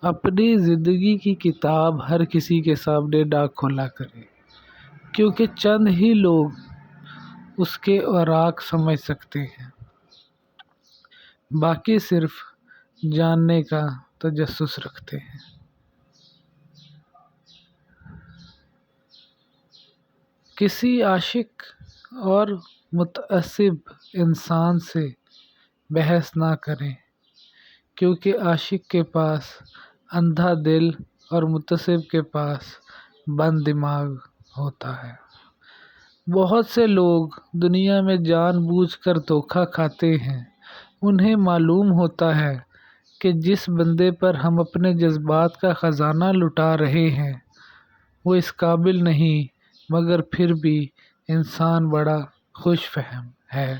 اپنی زندگی کی کتاب ہر کسی کے سامنے نہ کھولا کرے، کیونکہ چند ہی لوگ اس کے اوراق سمجھ سکتے ہیں، باقی صرف جاننے کا تجسس رکھتے ہیں۔ کسی عاشق اور متعصب انسان سے بحث نہ کریں، کیونکہ عاشق کے پاس اندھا دل اور متعصب کے پاس بند دماغ ہوتا ہے۔ بہت سے لوگ دنیا میں جان بوجھ کر دھوکہ کھاتے ہیں۔ انہیں معلوم ہوتا ہے کہ جس بندے پر ہم اپنے جذبات کا خزانہ لٹا رہے ہیں وہ اس قابل نہیں، مگر پھر بھی انسان بڑا خوش فہم ہے۔